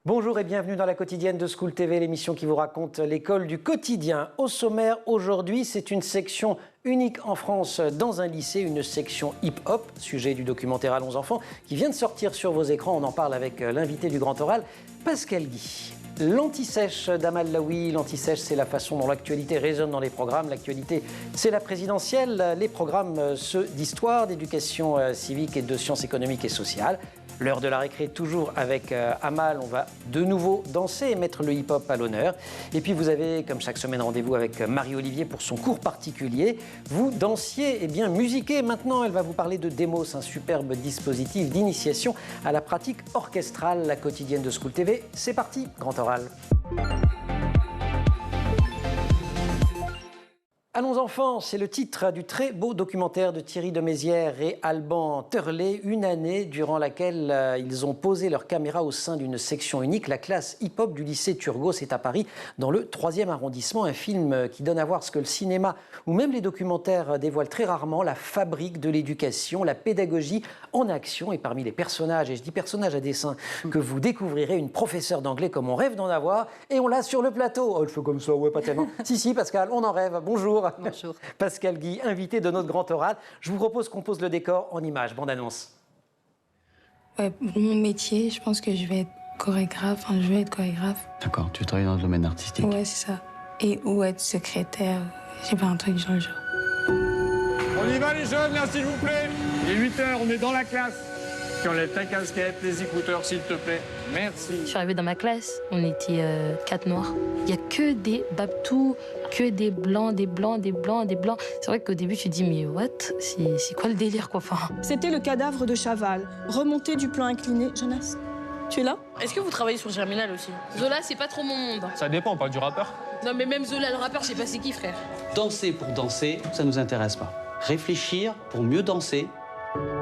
Bonjour et bienvenue dans la quotidienne de School TV, l'émission qui vous raconte l'école du quotidien. Au sommaire, aujourd'hui, c'est une section unique en France dans un lycée, une section hip-hop, sujet du documentaire Allons enfants, qui vient de sortir sur vos écrans. On en parle avec l'invité du Grand Oral, Pascal Guy. L'anti-sèche d'Amal Laoui. L'anti-sèche, c'est la façon dont l'actualité résonne dans les programmes. L'actualité, c'est la présidentielle. Les programmes, ceux d'histoire, d'éducation civique et de sciences économiques et sociales. L'heure de la récré, toujours avec Amal. On va de nouveau danser et mettre le hip-hop à l'honneur. Et puis vous avez, comme chaque semaine, rendez-vous avec Marie-Olivier pour son cours particulier. Vous dansiez, et bien musiquez. Maintenant, elle va vous parler de Demos, un superbe dispositif d'initiation à la pratique orchestrale. La quotidienne de School TV, c'est parti, Grand Oral. Allons enfants, c'est le titre du très beau documentaire de Thierry de Mézières et Alban Turlet, une année durant laquelle ils ont posé leur caméra au sein d'une section unique, la classe hip-hop du lycée Turgot, c'est à Paris, dans le 3e arrondissement, un film qui donne à voir ce que le cinéma ou même les documentaires dévoilent très rarement, la fabrique de l'éducation, la pédagogie en action. Et parmi les personnages, et je dis personnages à dessein, que vous découvrirez, une professeure d'anglais comme on rêve d'en avoir, et on l'a sur le plateau. Oh, elle fait comme ça, ouais, pas tellement. Si, Pascal, on en rêve. Bonjour. Bonjour. Pascal Guy, invité de notre Grand Oral. Je vous propose qu'on pose le décor en images. Bande-annonce. Ouais, pour mon métier, je pense que je vais être chorégraphe. Enfin, je vais être chorégraphe. D'accord, tu travailles dans le domaine artistique. Ouais, c'est ça. Et ou être secrétaire. J'ai pas un truc dans le genre. On y va les jeunes, là, s'il vous plaît. Il est 8 h, on est dans la classe. Tu enlèves ta casquette, les écouteurs, s'il te plaît. Merci. Je suis arrivée dans ma classe, on était 4 noirs. Il n'y a que des babtous, que des blancs, des blancs, des blancs, des blancs. C'est vrai qu'au début, tu te dis, mais what? C'est quoi le délire, quoi? Enfin... C'était le cadavre de Chaval, remonté du plan incliné. Jonas, tu es là? Est-ce que vous travaillez sur Germinal aussi? Zola, c'est pas trop mon monde. Ça dépend, pas du rappeur. Non, mais même Zola, le rappeur, je sais pas c'est qui, frère. Danser pour danser, ça nous intéresse pas. Réfléchir pour mieux danser,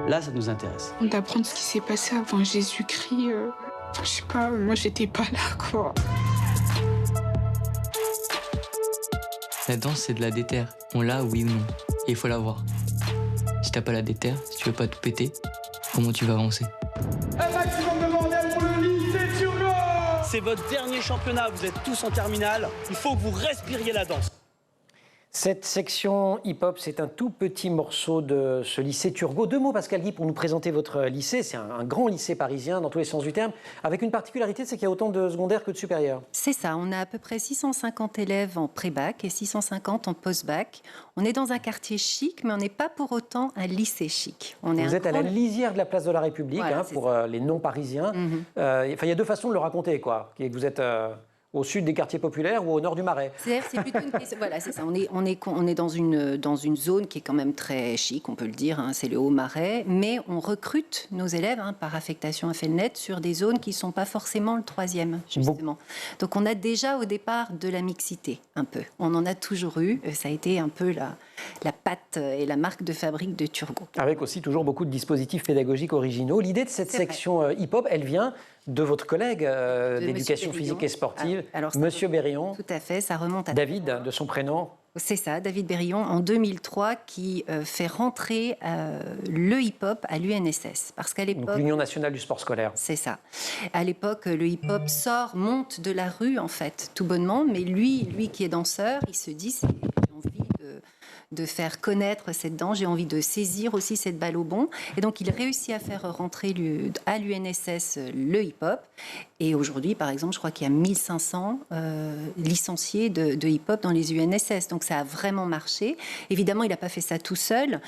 là, ça nous intéresse. D'apprendre ce qui s'est passé avant Jésus-Christ, je sais pas, moi j'étais pas là, quoi. La danse, c'est de la déterre. On l'a, oui ou non. Et il faut l'avoir. Si t'as pas la déterre, si tu veux pas tout péter, comment tu vas avancer? Un maximum de bordel pour le lycée Turgot. C'est votre dernier championnat, vous êtes tous en terminale. Il faut que vous respiriez la danse. Cette section hip-hop, c'est un tout petit morceau de ce lycée Turgot. 2 mots, Pascal Guy, pour nous présenter votre lycée. C'est un grand lycée parisien, dans tous les sens du terme, avec une particularité, c'est qu'il y a autant de secondaires que de supérieurs. C'est ça, on a à peu près 650 élèves en pré-bac et 650 en post-bac. On est dans un quartier chic, mais on n'est pas pour autant un lycée chic. Vous êtes à la lisière de la place de la République, voilà, pour les non-parisiens. Il y a 2 façons de le raconter, quoi. Vous êtes... au sud des quartiers populaires ou au nord du Marais. C'est plutôt une question. Voilà, c'est ça. On est dans une zone qui est quand même très chic, on peut le dire. Hein, c'est le Haut-Marais, mais on recrute nos élèves par affectation à Felnet sur des zones qui ne sont pas forcément le 3e, justement. Bon. Donc on a déjà au départ de la mixité, un peu. On en a toujours eu. Ça a été un peu la patte et la marque de fabrique de Turgot. Avec aussi toujours beaucoup de dispositifs pédagogiques originaux. L'idée de cette section hip-hop, elle vient de votre collègue d'éducation physique et sportive, Monsieur Bérillon. Tout à fait, ça remonte à... David, de son prénom. C'est ça, David Bérillon, en 2003, qui fait rentrer le hip-hop à l'UNSS. Parce qu'à l'époque... l'Union nationale du sport scolaire. C'est ça. À l'époque, le hip-hop monte de la rue, en fait, tout bonnement. Mais lui qui est danseur, il se dit, j'ai envie de faire connaître cette danse, j'ai envie de saisir aussi cette balle au bond. Et donc, il réussit à faire rentrer à l'UNSS le hip-hop. Et aujourd'hui, par exemple, je crois qu'il y a 1500 licenciés de hip-hop dans les UNSS. Donc, ça a vraiment marché. Évidemment, il n'a pas fait ça tout seul.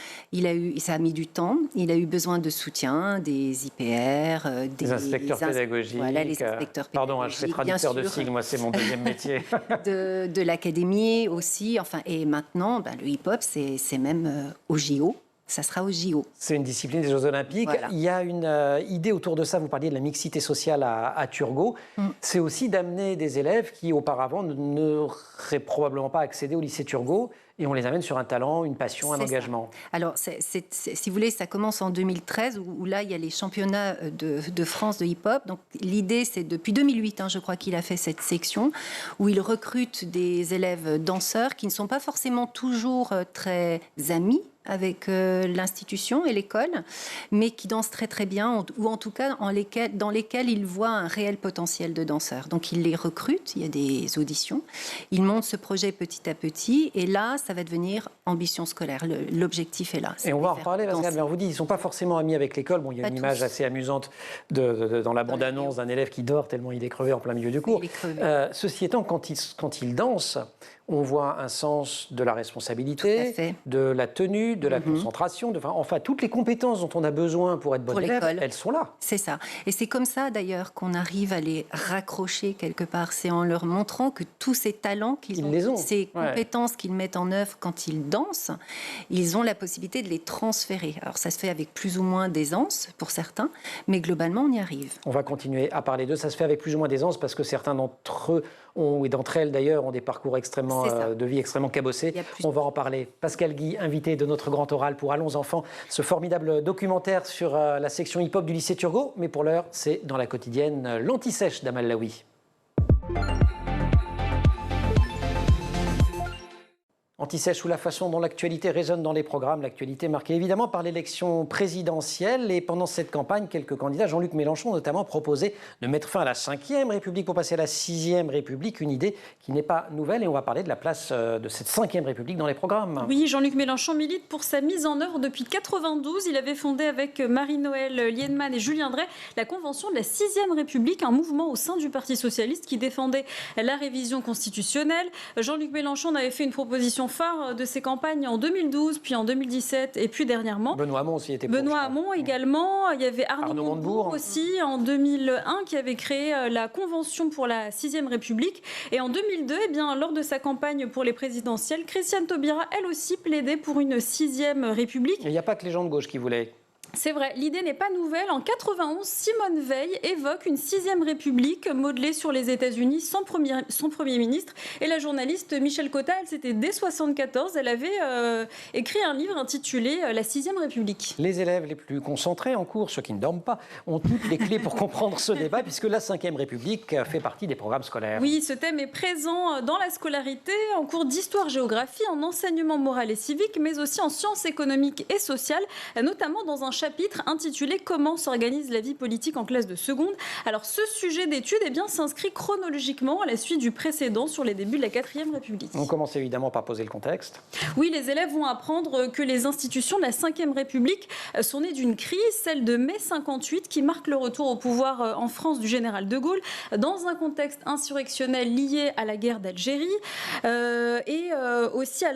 Ça a mis du temps. Il a eu besoin de soutien, des IPR, des inspecteurs pédagogiques. Voilà, les inspecteurs pédagogiques. Pardon, je suis traducteur de signes, moi, c'est mon 2e métier. de l'académie aussi. Enfin, et maintenant, le hip-hop, c'est même au JO. Ça sera au JO. C'est une discipline des Jeux Olympiques. Voilà. Il y a une idée autour de ça. Vous parliez de la mixité sociale à Turgot. C'est aussi d'amener des élèves qui, auparavant, n'auraient probablement pas accédé au lycée Turgot Et on les amène sur un talent, une passion, un engagement. Alors, si vous voulez, ça commence en 2013, où là, il y a les championnats de France de hip-hop. Donc, l'idée, c'est depuis 2008, je crois qu'il a fait cette section, où il recrute des élèves danseurs qui ne sont pas forcément toujours très amis avec l'institution et l'école, mais qui dansent très très bien, ou en tout cas dans lesquels il voit un réel potentiel de danseurs. Donc il les recrute, il y a des auditions, il monte ce projet petit à petit, et là, ça va devenir ambition scolaire. L'objectif est là. Et on va en reparler, Pascal, mais on vous dit, ils ne sont pas forcément amis avec l'école. Bon, il y a une image assez amusante dans la bande-annonce d'un élève qui dort tellement il est crevé en plein milieu du cours. Ceci étant, quand il danse, on voit un sens de la responsabilité, de la tenue, de la concentration, enfin toutes les compétences dont on a besoin pour être bon élève, elles sont là. C'est ça. Et c'est comme ça d'ailleurs qu'on arrive à les raccrocher quelque part. C'est en leur montrant que tous ces talents qu'ils ont, ces compétences qu'ils mettent en œuvre quand ils dansent, ils ont la possibilité de les transférer. Alors ça se fait avec plus ou moins d'aisance pour certains, mais globalement on y arrive. On va continuer à parler d'eux. Ça se fait avec plus ou moins d'aisance parce que certains d'entre eux et d'entre elles d'ailleurs ont des parcours de vie extrêmement cabossés. On va en parler. Pascal Guy, invité de notre grand oral pour Allons enfants, ce formidable documentaire sur la section hip-hop du lycée Turgot. Mais pour l'heure, c'est dans la quotidienne l'Anti-Sèche d'Amal Laoui. Anti-Sèche ou la façon dont l'actualité résonne dans les programmes. L'actualité marquée évidemment par l'élection présidentielle. Et pendant cette campagne, quelques candidats, Jean-Luc Mélenchon notamment, proposaient de mettre fin à la 5e République pour passer à la 6e République. Une idée qui n'est pas nouvelle. Et on va parler de la place de cette 5e République dans les programmes. Oui, Jean-Luc Mélenchon milite pour sa mise en œuvre depuis 1992. Il avait fondé avec Marie-Noëlle Lienemann et Julien Drey la Convention de la 6e République, un mouvement au sein du Parti socialiste qui défendait la révision constitutionnelle. Jean-Luc Mélenchon avait fait une proposition phare de ses campagnes en 2012, puis en 2017 et puis dernièrement. Benoît Hamon aussi était Benoît Hamon également. Il y avait Arnaud Montebourg aussi en 2001 qui avait créé la Convention pour la 6e République. Et en 2002, lors de sa campagne pour les présidentielles, Christiane Taubira, elle aussi, plaidait pour une 6e République. Il n'y a pas que les gens de gauche qui voulaient. C'est vrai, l'idée n'est pas nouvelle. En 91, Simone Veil évoque une 6e République modelée sur les États-Unis sans Premier ministre. Et la journaliste Michel Cotta, elle, c'était dès 1974, elle avait écrit un livre intitulé La 6e République. Les élèves les plus concentrés en cours, ceux qui ne dorment pas, ont toutes les clés pour comprendre ce débat, puisque la 5e République fait partie des programmes scolaires. Oui, ce thème est présent dans la scolarité, en cours d'histoire-géographie, en enseignement moral et civique, mais aussi en sciences économiques et sociales, notamment dans un chapitre intitulé « Comment s'organise la vie politique en classe de seconde ». Alors ce sujet d'étude s'inscrit chronologiquement à la suite du précédent sur les débuts de la 4e République. On commence évidemment par poser le contexte. Oui, les élèves vont apprendre que les institutions de la 5e République sont nées d'une crise, celle de mai 58, qui marque le retour au pouvoir en France du général de Gaulle, dans un contexte insurrectionnel lié à la guerre d'Algérie et aussi à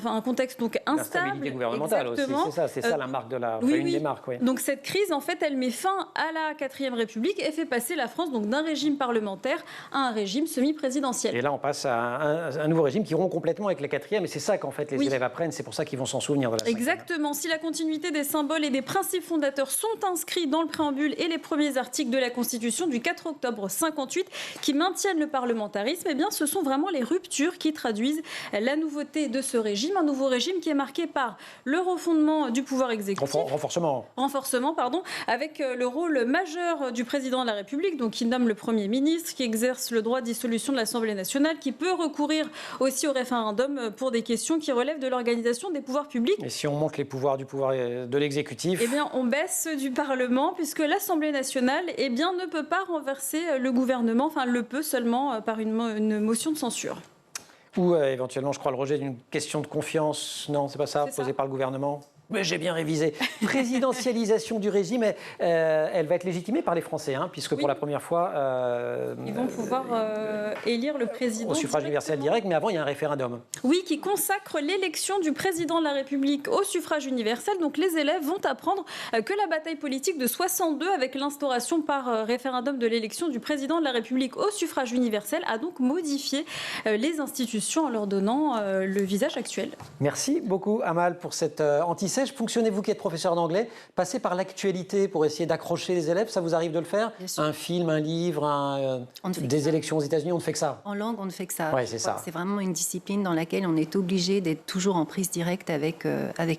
un contexte donc instable. L'instabilité gouvernementale aussi, c'est ça la marque de la... Une des marques, oui. Donc cette crise, en fait, elle met fin à la 4e République et fait passer la France donc d'un régime parlementaire à un régime semi-présidentiel. Et là, on passe à un nouveau régime qui rompt complètement avec la 4e. Et c'est ça qu'en fait les élèves apprennent. C'est pour ça qu'ils vont s'en souvenir de la 5e. Exactement. Si la continuité des symboles et des principes fondateurs sont inscrits dans le préambule et les premiers articles de la Constitution du 4 octobre 58 qui maintiennent le parlementarisme, ce sont vraiment les ruptures qui traduisent la nouveauté de ce régime. Un nouveau régime qui est marqué par le refondement du pouvoir exécutif. Renforcement, avec le rôle majeur du président de la République, donc qui nomme le Premier ministre, qui exerce le droit de dissolution de l'Assemblée nationale, qui peut recourir aussi au référendum pour des questions qui relèvent de l'organisation des pouvoirs publics. Et si on monte les pouvoirs de l'exécutif, on baisse ceux du Parlement, puisque l'Assemblée nationale ne peut pas renverser le gouvernement, le peut seulement par une motion de censure. Ou éventuellement, je crois, le rejet d'une question de confiance. Non, c'est pas ça, posée par le gouvernement. Mais j'ai bien révisé. Présidentialisation du régime, elle va être légitimée par les Français, puisque pour la première fois... ils vont pouvoir élire le président... Au suffrage universel direct, mais avant, il y a un référendum. Oui, qui consacre l'élection du président de la République au suffrage universel. Donc les élèves vont apprendre que la bataille politique de 62, avec l'instauration par référendum de l'élection du président de la République au suffrage universel, a donc modifié les institutions en leur donnant le visage actuel. Merci beaucoup, Amal, pour cette anti lycée, fonctionnez-vous qui êtes professeur d'anglais, passez par l'actualité pour essayer d'accrocher les élèves, ça vous arrive de le faire? Un film, un livre, des élections aux États-Unis, on ne fait que ça. En langue, on ne fait que ça. Ouais, c'est ça. C'est vraiment une discipline dans laquelle on est obligé d'être toujours en prise directe avec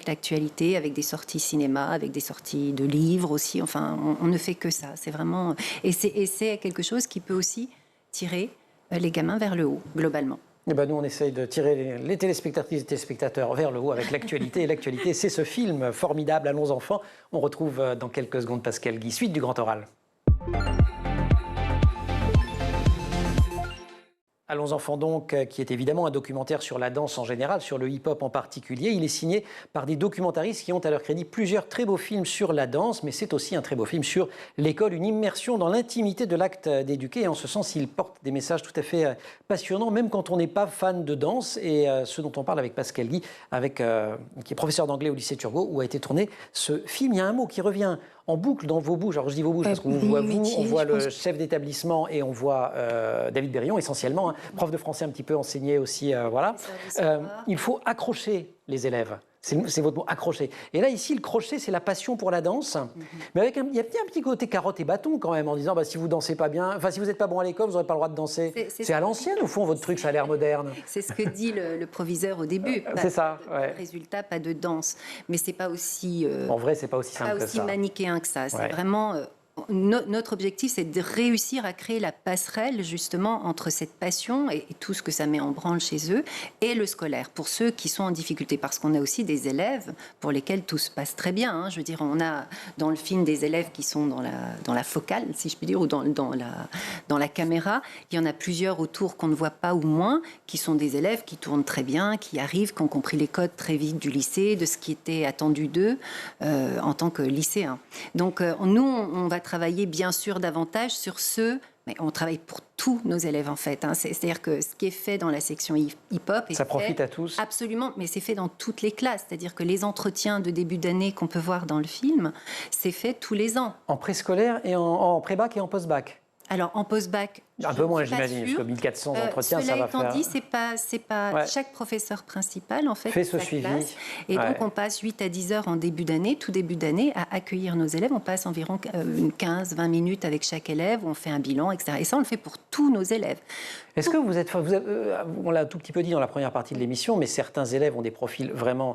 l'actualité, avec des sorties cinéma, avec des sorties de livres aussi. Enfin, on ne fait que ça. C'est vraiment... Et c'est quelque chose qui peut aussi tirer les gamins vers le haut, globalement. Eh ben nous, on essaye de tirer les téléspectatrices et téléspectateurs vers le haut avec l'actualité. Et l'actualité, c'est ce film formidable, Allons enfants. On retrouve dans quelques secondes Pascal Guy, suite du Grand Oral. Allons enfants donc, qui est évidemment un documentaire sur la danse en général, sur le hip-hop en particulier. Il est signé par des documentaristes qui ont à leur crédit plusieurs très beaux films sur la danse, mais c'est aussi un très beau film sur l'école, une immersion dans l'intimité de l'acte d'éduquer. Et en ce sens, il porte des messages tout à fait passionnants, même quand on n'est pas fan de danse. Et ce dont on parle avec Pascal Guy, qui est professeur d'anglais au lycée Turgot, où a été tourné ce film. Il y a un mot qui revient en boucle dans vos bouches. Alors je dis vos bouches parce qu'on vous voit vous, on voit le chef d'établissement et on voit David Berillon essentiellement, hein, prof de français un petit peu enseigné aussi, voilà. Il faut accrocher les élèves. C'est votre mot, accrocher. Et là, ici, le crochet, c'est la passion pour la danse. Mais avec il y a un petit côté carotte et bâton quand même, en disant, si vous dansez pas bien, si vous n'êtes pas bon à l'école, vous n'aurez pas le droit de danser. C'est à l'ancienne, au fond, votre truc, ça a l'air moderne. C'est ce que dit le proviseur au début. C'est ça, ouais. Résultat, pas de danse. Mais c'est pas aussi... en vrai, c'est pas aussi simple que ça. Pas aussi manichéen que ça. C'est vraiment... Notre objectif, c'est de réussir à créer la passerelle, justement, entre cette passion et tout ce que ça met en branle chez eux et le scolaire, pour ceux qui sont en difficulté. Parce qu'on a aussi des élèves pour lesquels tout se passe très bien. Hein. Je veux dire, on a dans le film des élèves qui sont dans la focale, si je puis dire, ou dans la caméra. Il y en a plusieurs autour qu'on ne voit pas ou moins, qui sont des élèves qui tournent très bien, qui arrivent, qui ont compris les codes très vite du lycée, de ce qui était attendu d'eux en tant que lycéens. Donc, nous, on va travailler bien sûr davantage sur ceux, mais on travaille pour tous nos élèves en fait. Hein. C'est-à-dire que ce qui est fait dans la section hip-hop... Ça profite à tous. Absolument, mais c'est fait dans toutes les classes. C'est-à-dire que les entretiens de début d'année qu'on peut voir dans le film, c'est fait tous les ans. En préscolaire et en pré-bac et en post-bac. Alors, en post-bac... Un peu moins, j'imagine, parce que 1400 entretiens, ça va faire... Cela étant dit, c'est pas Ouais. chaque professeur principal, en fait ce suivi. Classe. Et donc, on passe 8 à 10 heures en début d'année, tout début d'année, à accueillir nos élèves. On passe environ 15-20 minutes avec chaque élève, on fait un bilan, etc. Et ça, on le fait pour tous nos élèves. Est-ce que vous êtes... on l'a un tout petit peu dit dans la première partie de l'émission, mais certains élèves ont des profils vraiment...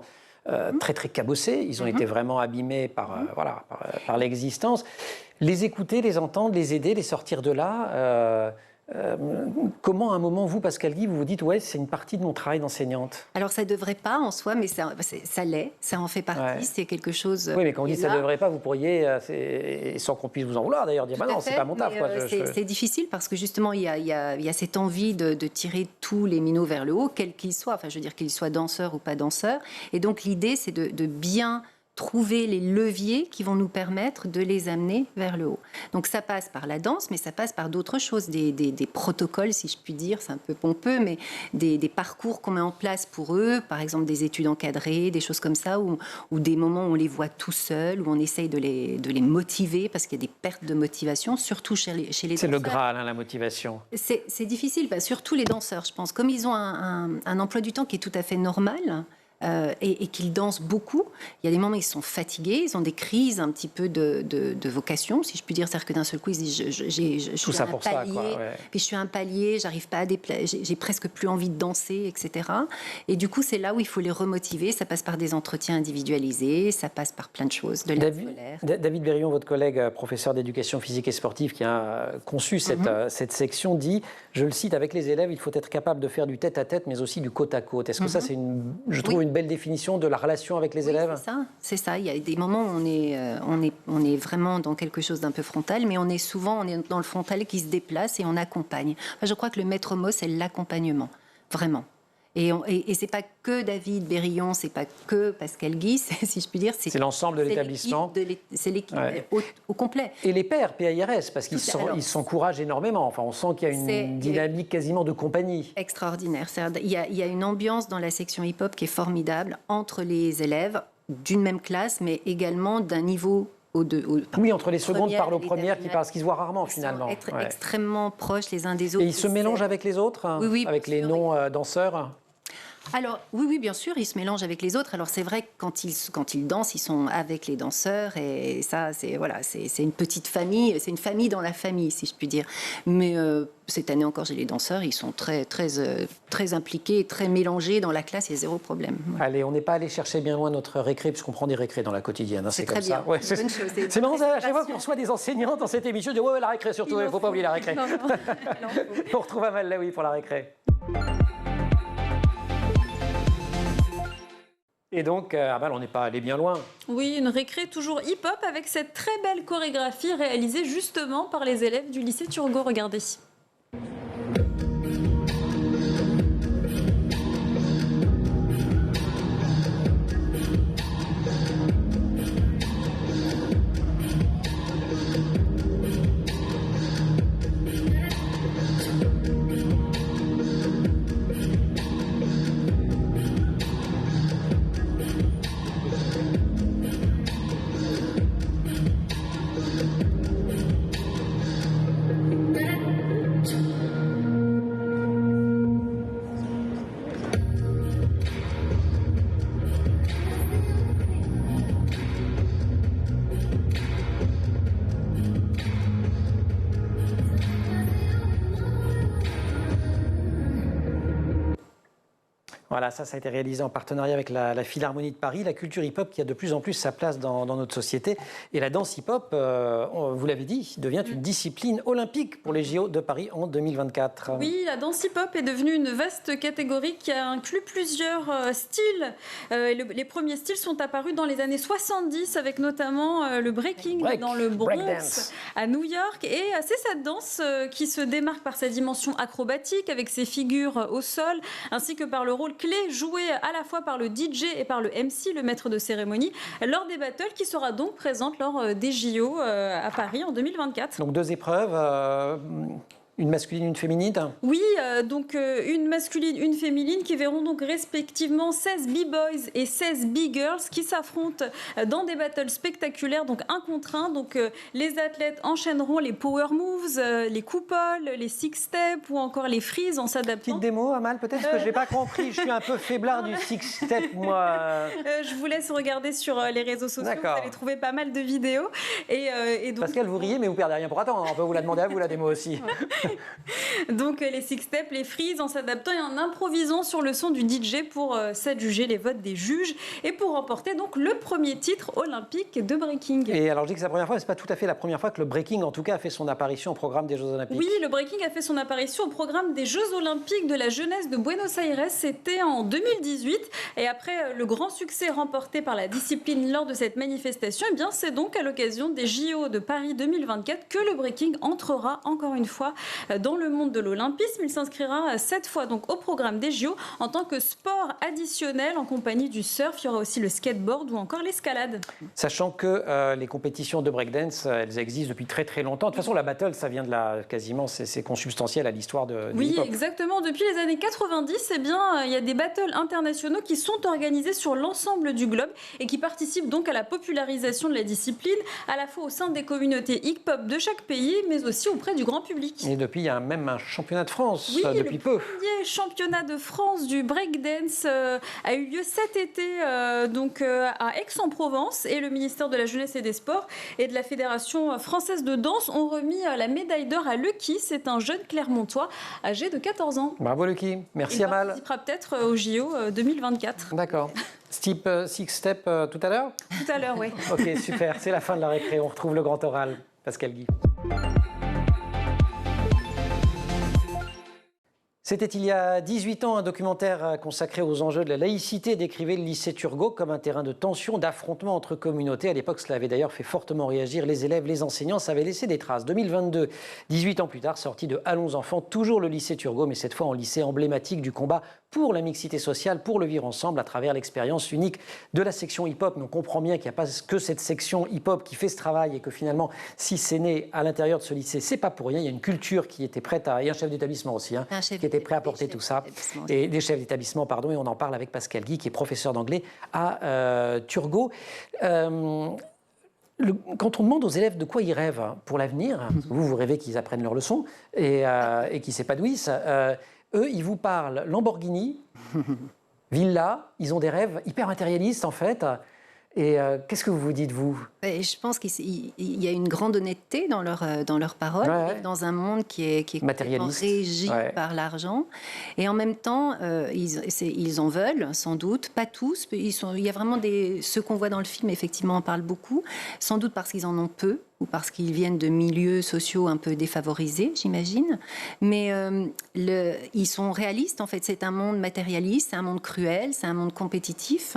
très très cabossés, ils ont été vraiment abîmés par l'existence. Les écouter, les entendre, les aider, les sortir de là. Comment à un moment, vous, Pascal Guy, vous vous dites, ouais, c'est une partie de mon travail d'enseignante? Alors ça ne devrait pas en soi, mais ça l'est, ça en fait partie, Ouais. C'est quelque chose... Oui, mais quand on dit ça ne devrait pas, vous pourriez, sans qu'on puisse vous en vouloir d'ailleurs, dire, bah non, c'est pas mon taf. C'est difficile parce que justement, il y a cette envie de tirer tous les minots vers le haut, quels qu'ils soient, enfin je veux dire qu'ils soient danseurs ou pas danseurs. Et donc l'idée, c'est de bien trouver les leviers qui vont nous permettre de les amener vers le haut. Donc ça passe par la danse, mais ça passe par d'autres choses, des protocoles, si je puis dire, c'est un peu pompeux, mais des parcours qu'on met en place pour eux, par exemple des études encadrées, des choses comme ça, ou des moments où on les voit tout seuls, où on essaye de les motiver, parce qu'il y a des pertes de motivation, surtout chez les danseurs. C'est le Graal, hein, la motivation. C'est difficile, surtout les danseurs, je pense. Comme ils ont un emploi du temps qui est tout à fait normal, et qu'ils dansent beaucoup. Il y a des moments où ils sont fatigués, ils ont des crises un petit peu de vocation, si je puis dire. C'est-à-dire que d'un seul coup, ils disent je suis à un palier, puis je suis à un palier, j'arrive pas à j'ai presque plus envie de danser, etc. Et du coup, c'est là où il faut les remotiver. Ça passe par des entretiens individualisés, ça passe par plein de choses, de l'aide scolaire. David Berillon, votre collègue professeur d'éducation physique et sportive qui a conçu cette section, dit, je le cite, avec les élèves, il faut être capable de faire du tête-à-tête, mais aussi du côte-à-côte. Est-ce que ça, c'est je trouve une belle définition de la relation avec les élèves? C'est ça. Il y a des moments où on est vraiment dans quelque chose d'un peu frontal, mais on est dans le frontal qui se déplace et on accompagne. Enfin, je crois que le maître mot, c'est l'accompagnement, vraiment. Et c'est pas que David Berillon, c'est pas que Pascal Guy, si je puis dire. C'est l'ensemble de l'établissement. C'est l'équipe au complet. Et les pairs, PAIRS, parce qu'ils s'encouragent énormément. Enfin, on sent qu'il y a une dynamique quasiment de compagnie. Extraordinaire. Il y a une ambiance dans la section hip-hop qui est formidable entre les élèves d'une même classe, mais également d'un niveau... Oui, entre les secondes par les premières, qui se voient rarement finalement. Être extrêmement proches les uns des autres. Et ils se mélangent avec les autres, oui, avec les non-danseurs. Alors, oui, bien sûr, ils se mélangent avec les autres. Alors, c'est vrai que quand ils dansent, ils sont avec les danseurs. Et ça, c'est une petite famille. C'est une famille dans la famille, si je puis dire. Mais cette année encore, j'ai les danseurs. Ils sont très impliqués, très mélangés dans la classe. Il y a zéro problème. Ouais. Allez, on n'est pas allé chercher bien loin notre récré, puisqu'on prend des récrés dans la quotidienne. Hein, c'est comme très ça. bien. Ouais, c'est une bonne chose. C'est marrant, à chaque fois qu'on reçoit des enseignants dans cette émission, je dis ouais, la récré surtout, il ne faut pas oublier la récré. On retrouve Amal Laoui pour la récré. Et donc, Amal, on n'est pas allé bien loin. Oui, une récré toujours hip-hop avec cette très belle chorégraphie réalisée justement par les élèves du lycée Turgot. Regardez. Voilà, ça a été réalisé en partenariat avec la Philharmonie de Paris, la culture hip-hop qui a de plus en plus sa place dans notre société. Et la danse hip-hop, vous l'avez dit, devient une discipline olympique pour les JO de Paris en 2024. Oui, la danse hip-hop est devenue une vaste catégorie qui a inclus plusieurs styles. Les premiers styles sont apparus dans les années 70 avec notamment le breaking dans le Bronx, à New York. Et c'est cette danse qui se démarque par sa dimension acrobatique avec ses figures au sol, ainsi que par le rôle clé joué à la fois par le DJ et par le MC, le maître de cérémonie, lors des battles qui sera donc présente lors des JO à Paris en 2024. Donc 2 épreuves, une masculine, une féminine. Oui, donc une masculine, une féminine qui verront donc respectivement 16 B-boys et 16 B-girls qui s'affrontent dans des battles spectaculaires, donc 1 contre 1. Donc les athlètes enchaîneront les power moves, les coupoles, les six steps ou encore les freeze en s'adaptant. Petite démo, Amal, peut-être que je n'ai pas compris. Je suis un peu faiblard du six step, moi. Je vous laisse regarder sur les réseaux sociaux. Vous allez trouver pas mal de vidéos. Et donc, Pascal, vous riez, mais vous perdez rien pour attendre. On peut vous la demander à vous, la démo aussi. Donc les six steps, les freeze en s'adaptant et en improvisant sur le son du DJ pour s'adjuger les votes des juges et pour remporter donc le premier titre olympique de breaking. Et alors je dis que c'est la première fois, mais c'est pas tout à fait la première fois que le breaking en tout cas a fait son apparition au programme des Jeux Olympiques. Oui, le breaking a fait son apparition au programme des Jeux Olympiques de la jeunesse de Buenos Aires, c'était en 2018 et après le grand succès remporté par la discipline lors de cette manifestation, eh bien c'est donc à l'occasion des JO de Paris 2024 que le breaking entrera encore une fois dans le monde de l'olympisme. Il s'inscrira cette fois donc au programme des JO en tant que sport additionnel en compagnie du surf. Il y aura aussi le skateboard ou encore l'escalade. Sachant que les compétitions de breakdance, elles existent depuis très très longtemps. De toute façon, la battle, ça vient de quasiment, c'est consubstantiel à l'histoire du hip-hop. Exactement. Depuis les années 90, eh bien, il y a des battles internationaux qui sont organisés sur l'ensemble du globe et qui participent donc à la popularisation de la discipline, à la fois au sein des communautés hip-hop de chaque pays, mais aussi auprès du grand public. Et depuis, il y a même un championnat de France depuis peu. Le premier championnat de France du breakdance a eu lieu cet été à Aix-en-Provence et le ministère de la Jeunesse et des Sports et de la Fédération française de danse ont remis la médaille d'or à Lucky. C'est un jeune Clermontois âgé de 14 ans. Bravo Lucky, merci Amal. Il participera peut-être au JO 2024. D'accord. Type six step tout à l'heure ? Tout à l'heure, oui. Ok, super, c'est la fin de la récré. On retrouve le grand oral. Pascal Guy. C'était il y a 18 ans un documentaire consacré aux enjeux de la laïcité décrivait le lycée Turgot comme un terrain de tension, d'affrontement entre communautés. À l'époque, cela avait d'ailleurs fait fortement réagir les élèves, les enseignants. Ça avait laissé des traces. 2022, 18 ans plus tard, sortie de Allons enfants, toujours le lycée Turgot, mais cette fois en lycée emblématique du combat pour la mixité sociale, pour le vivre ensemble à travers l'expérience unique de la section hip-hop. Mais on comprend bien qu'il n'y a pas que cette section hip-hop qui fait ce travail et que finalement, si c'est né à l'intérieur de ce lycée, c'est pas pour rien. Il y a une culture qui était prête à... Et un chef d'établissement aussi, qui était prêt à porter tout ça. Et des chefs d'établissement, pardon, et on en parle avec Pascal Guy, qui est professeur d'anglais à Turgot. Quand on demande aux élèves de quoi ils rêvent pour l'avenir, vous rêvez qu'ils apprennent leurs leçons et qu'ils s'épanouissent, eux, ils vous parlent Lamborghini, villa, ils ont des rêves hyper matérialistes en fait. Et qu'est-ce que vous vous dites, vous? Je pense qu'il y a une grande honnêteté dans leurs paroles, dans un monde qui est complètement régi par l'argent. Et en même temps, ils en veulent, sans doute, pas tous. Il y a vraiment ceux qu'on voit dans le film, effectivement, en parlent beaucoup, sans doute parce qu'ils en ont peu, ou parce qu'ils viennent de milieux sociaux un peu défavorisés, j'imagine. Mais ils sont réalistes, en fait. C'est un monde matérialiste, c'est un monde cruel, c'est un monde compétitif.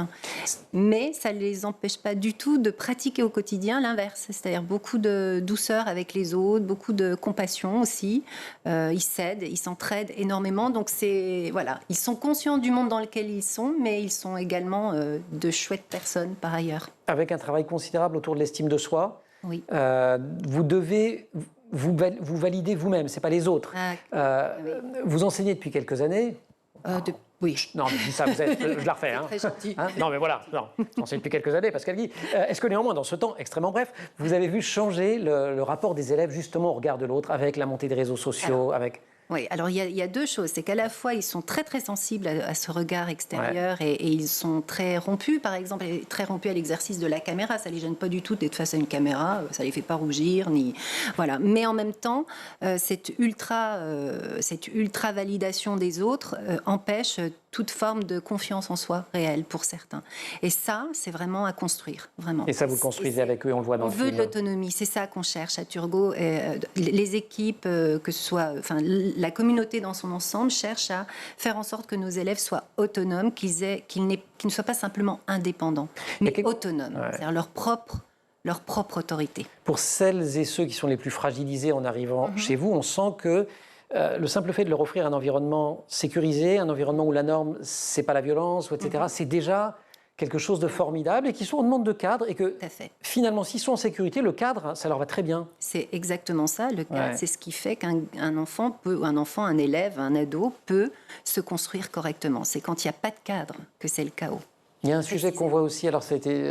Mais ça ne les empêche pas du tout de pratiquer au quotidien l'inverse. C'est-à-dire beaucoup de douceur avec les autres, beaucoup de compassion aussi. Ils s'aident, ils s'entraident énormément. Donc, voilà. Ils sont conscients du monde dans lequel ils sont, mais ils sont également de chouettes personnes par ailleurs. Avec un travail considérable autour de l'estime de soi. Oui. Vous devez vous valider vous-même, c'est pas les autres. Oui. Vous enseignez depuis quelques années. Oui. Non, mais je dis ça, je la refais. Hein. Très gentil. Hein, non, mais voilà, j'enseigne depuis quelques années, Pascal Guy. Est-ce que néanmoins, dans ce temps extrêmement bref, vous avez vu changer le rapport des élèves justement au regard de l'autre, avec la montée des réseaux sociaux, Oui, alors il y a deux choses. C'est qu'à la fois, ils sont très très sensibles à ce regard extérieur et ils sont très rompus, par exemple, très rompus à l'exercice de la caméra. Ça les gêne pas du tout d'être face à une caméra, ça les fait pas rougir, voilà. Mais en même temps, cette ultra validation des autres empêche toute forme de confiance en soi réelle pour certains. Et ça, c'est vraiment à construire, vraiment. Et ça, vous le construisez avec eux, on le voit dans le film. On veut de l'autonomie, c'est ça qu'on cherche à Turgot. Les équipes, que ce soit, la communauté dans son ensemble, cherche à faire en sorte que nos élèves soient autonomes, qu'ils ne soient pas simplement indépendants, mais autonomes, c'est-à-dire leur propre autorité. Pour celles et ceux qui sont les plus fragilisés en arrivant chez vous, on sent que le simple fait de leur offrir un environnement sécurisé, un environnement où la norme, c'est pas la violence, etc., c'est déjà quelque chose de formidable et qu'ils sont en demande de cadre et que finalement, s'ils sont en sécurité, le cadre, ça leur va très bien. C'est exactement ça. Le cadre, c'est ce qui fait qu'un enfant, un élève, un ado peut se construire correctement. C'est quand il n'y a pas de cadre que c'est le chaos. Il y a un sujet qu'on voit aussi, alors ça a été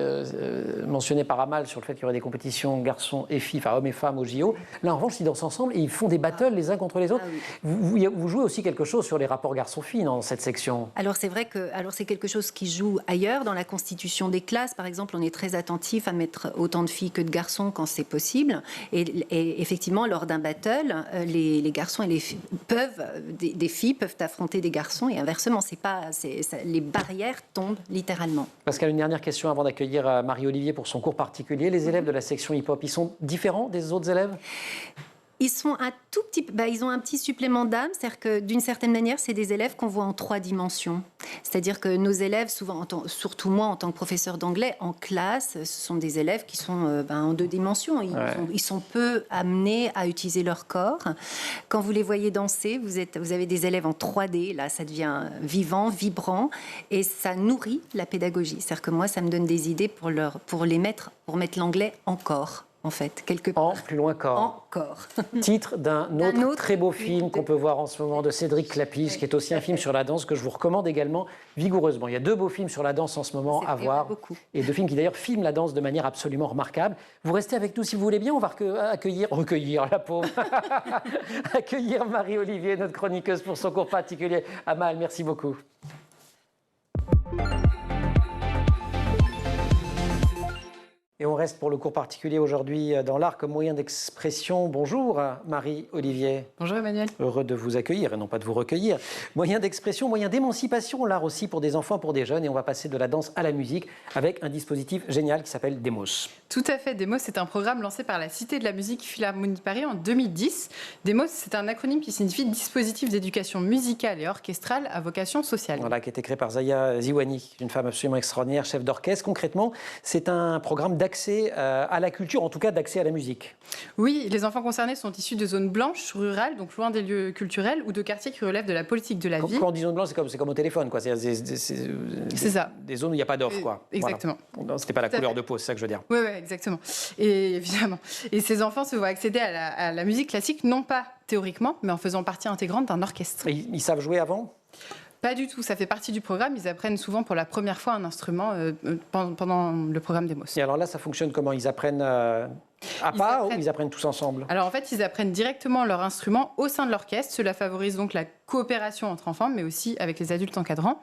mentionné par Amal sur le fait qu'il y aurait des compétitions garçons et filles, enfin hommes et femmes au JO. Là en revanche, ils dansent ensemble et ils font des battles les uns contre les autres. Vous jouez aussi quelque chose sur les rapports garçons-filles dans cette section. Alors c'est vrai que c'est quelque chose qui joue ailleurs dans la constitution des classes. Par exemple, on est très attentif à mettre autant de filles que de garçons quand c'est possible. Et effectivement, lors d'un battle, les garçons et les filles des filles peuvent affronter des garçons et inversement. Les barrières tombent littéralement. Pascal, une dernière question avant d'accueillir Marie-Olivier pour son cours particulier. Les élèves de la section hip-hop, ils sont différents des autres élèves ? Ils sont ils ont un petit supplément d'âme, c'est-à-dire que d'une certaine manière, c'est des élèves qu'on voit en 3 dimensions. C'est-à-dire que nos élèves, souvent, surtout moi en tant que professeur d'anglais, en classe, ce sont des élèves qui sont en 2 dimensions. Ils sont peu amenés à utiliser leur corps. Quand vous les voyez danser, vous avez des élèves en 3D, là, ça devient vivant, vibrant, et ça nourrit la pédagogie. C'est-à-dire que moi, ça me donne des idées pour mettre l'anglais encore. En fait, quelque part. Plus loin corps. Encore. Titre d'un autre très beau film qu'on peut voir en ce moment de Cédric Clapiche, qui est aussi un film sur la danse que je vous recommande également vigoureusement. Il y a 2 beaux films sur la danse en ce moment à voir. Et 2 films qui d'ailleurs filment la danse de manière absolument remarquable. Vous restez avec nous si vous voulez bien. On va recueillir la pauvre. accueillir Marie-Olivier, notre chroniqueuse, pour son cours particulier. Amal, merci beaucoup. Et on reste pour le cours particulier aujourd'hui dans l'art comme moyen d'expression. Bonjour Marie-Olivier. Bonjour Emmanuel. Heureux de vous accueillir et non pas de vous recueillir. Moyen d'expression, moyen d'émancipation, l'art aussi pour des enfants, pour des jeunes. Et on va passer de la danse à la musique avec un dispositif génial qui s'appelle Demos. Tout à fait. Demos, c'est un programme lancé par la Cité de la musique Philharmonie de Paris en 2010. Demos, c'est un acronyme qui signifie dispositif d'éducation musicale et orchestrale à vocation sociale. Voilà, qui a été créé par Zaya Ziwani, une femme absolument extraordinaire, chef d'orchestre. Concrètement, c'est un programme d'accès à la culture, en tout cas d'accès à la musique. Oui, les enfants concernés sont issus de zones blanches, rurales, donc loin des lieux culturels, ou de quartiers qui relèvent de la politique de la ville. Quand on dit zone blanche, c'est comme au téléphone, quoi. C'est ça. Des zones où il n'y a pas d'offre, quoi. Exactement. Voilà. C'était pas la couleur de peau, c'est ça que je veux dire. Oui, exactement. Et évidemment. Et ces enfants se voient accéder à la musique classique, non pas théoriquement, mais en faisant partie intégrante d'un orchestre. Et ils savent jouer avant ? Pas du tout, ça fait partie du programme. Ils apprennent souvent pour la première fois un instrument pendant le programme Demos. Et alors là, ça fonctionne comment ? Ils apprennent À part, ou ils apprennent tous ensemble? Alors en fait, ils apprennent directement leur instrument au sein de l'orchestre. Cela favorise donc la coopération entre enfants, mais aussi avec les adultes encadrants.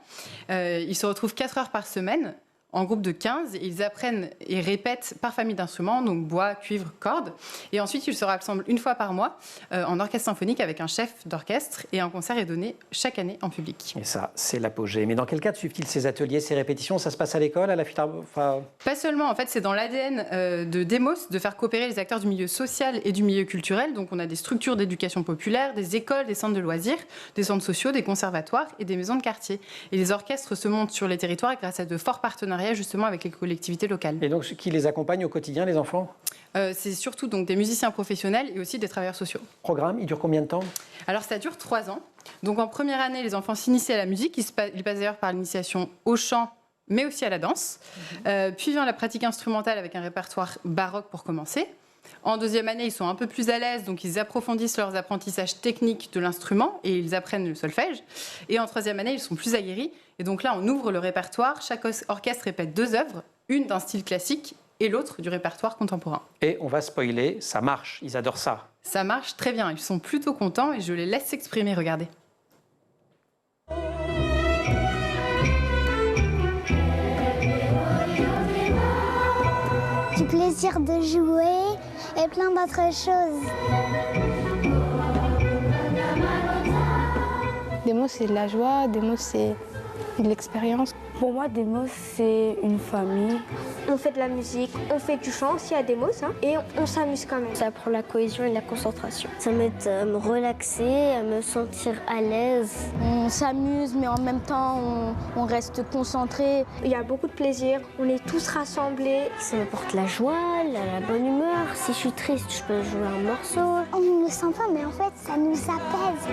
Ils se retrouvent 4 heures par semaine, en groupe de 15, et ils apprennent et répètent par famille d'instruments, donc bois, cuivre, cordes. Et ensuite, ils se rassemblent une fois par mois en orchestre symphonique avec un chef d'orchestre, et un concert est donné chaque année en public. Et ça, c'est l'apogée. Mais dans quel cadre suivent-ils ces ateliers, ces répétitions? Ça se passe à l'école, à la Philharmonie? Pas seulement, en fait, c'est dans l'ADN de Demos de faire coopérer les acteurs du milieu social et du milieu culturel. Donc on a des structures d'éducation populaire, des écoles, des centres de loisirs, des centres sociaux, des conservatoires et des maisons de quartier. Et les orchestres se montent sur les territoires grâce à de forts partenariats justement avec les collectivités locales. Et donc, qui les accompagne au quotidien, les enfants? C'est surtout donc des musiciens professionnels et aussi des travailleurs sociaux. Le programme, il dure combien de temps? Alors, ça dure 3 ans. Donc, en première année, les enfants s'initient à la musique. Ils passent d'ailleurs par l'initiation au chant, mais aussi à la danse. Puis vient la pratique instrumentale avec un répertoire baroque pour commencer. En deuxième année, ils sont un peu plus à l'aise, donc ils approfondissent leurs apprentissages techniques de l'instrument et ils apprennent le solfège. Et en troisième année, ils sont plus aguerris. Et donc là, on ouvre le répertoire. Chaque orchestre répète 2 œuvres, une d'un style classique et l'autre du répertoire contemporain. Et on va spoiler, ça marche, ils adorent ça. Ça marche très bien, ils sont plutôt contents et je les laisse s'exprimer, regardez. Du plaisir de jouer et plein d'autres choses. Demos, c'est de la joie, Demos, c'est de l'expérience. Pour moi, Demos, c'est une famille. On fait de la musique, on fait du chant aussi à Demos, et on s'amuse quand même. Ça apprend la cohésion et la concentration. Ça m'aide à me relaxer, à me sentir à l'aise. On s'amuse, mais en même temps, on reste concentré. Il y a beaucoup de plaisir, on est tous rassemblés. Ça m'apporte la joie, la bonne humeur. Si je suis triste, je peux jouer un morceau. On ne le sent pas, mais en fait, ça nous apaise.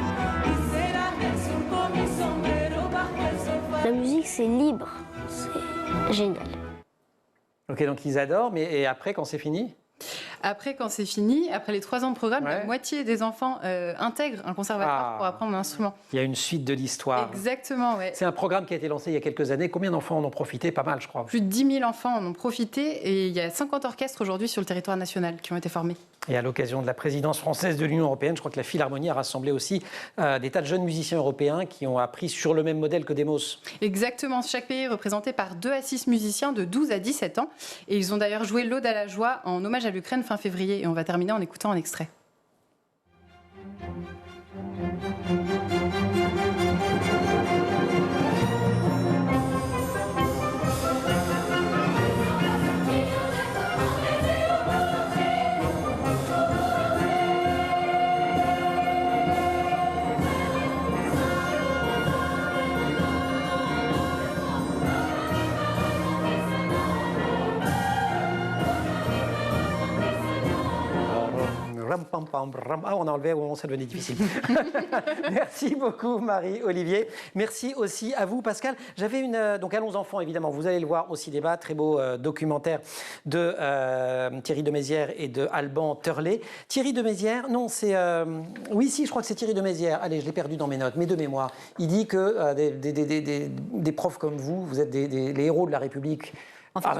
La musique, c'est libre. C'est génial. Ok, donc ils adorent, mais et après, quand c'est fini? Après, quand c'est fini, après les 3 ans de programme, la moitié des enfants intègrent un conservatoire pour apprendre l'instrument. Il y a une suite de l'histoire. Exactement, ouais. C'est un programme qui a été lancé il y a quelques années. Combien d'enfants en ont profité? Pas mal, je crois. Plus de 10 000 enfants en ont profité et il y a 50 orchestres aujourd'hui sur le territoire national qui ont été formés. Et à l'occasion de la présidence française de l'Union européenne, je crois que la Philharmonie a rassemblé aussi des tas de jeunes musiciens européens qui ont appris sur le même modèle que Demos. Exactement. Chaque pays est représenté par 2 à 6 musiciens de 12 à 17 ans. Et ils ont d'ailleurs joué l'Ode à la joie en hommage à l'Ukraine fin février. Et on va terminer en écoutant un extrait. Ah, on a enlevé au moment où ça devenait difficile. Merci beaucoup, Marie-Olivier. Merci aussi à vous, Pascal. J'avais une... Donc, Allons enfants, évidemment, vous allez le voir au cinéma. Très beau documentaire de Thierry de Mézières et de Alban Turlet. Thierry de Mézières, non, c'est... Oui, si, je crois que c'est Thierry de Mézières. Allez, je l'ai perdu dans mes notes, mais de mémoire. Il dit que des profs comme vous, vous êtes les héros de la République. Enfin,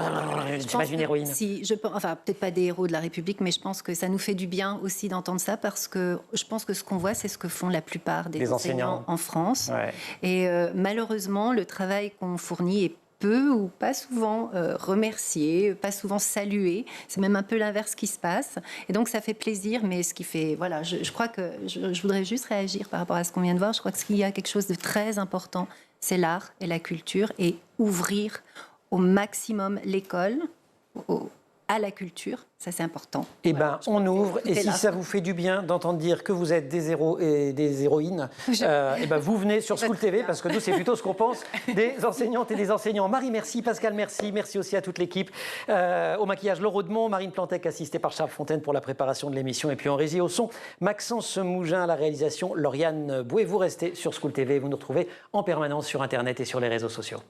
je ne suis pas une héroïne. Si, enfin, peut-être pas des héros de la République, mais je pense que ça nous fait du bien aussi d'entendre ça parce que je pense que ce qu'on voit, c'est ce que font la plupart des enseignants en France. Ouais. Et malheureusement, le travail qu'on fournit est peu ou pas souvent remercié, pas souvent salué. C'est même un peu l'inverse qui se passe. Et donc, ça fait plaisir, mais ce qui fait... Voilà, je crois que je voudrais juste réagir par rapport à ce qu'on vient de voir. Je crois qu'il y a quelque chose de très important, c'est l'art et la culture, et ouvrir au maximum l'école à la culture, ça c'est important. Eh bien, on ouvre, et si ça vous fait du bien d'entendre dire que vous êtes des héros et des héroïnes, eh ben, vous venez sur School TV, parce que nous, c'est plutôt ce qu'on pense des enseignantes et des enseignants. Marie, merci. Pascal, merci. Merci aussi à toute l'équipe. Au maquillage, Laure Audemont, Marine Plantec, assistée par Charles Fontaine pour la préparation de l'émission. Et puis en régie au son, Maxence Mougin à la réalisation, Lauriane Bouet. Vous restez sur School TV, vous nous retrouvez en permanence sur Internet et sur les réseaux sociaux.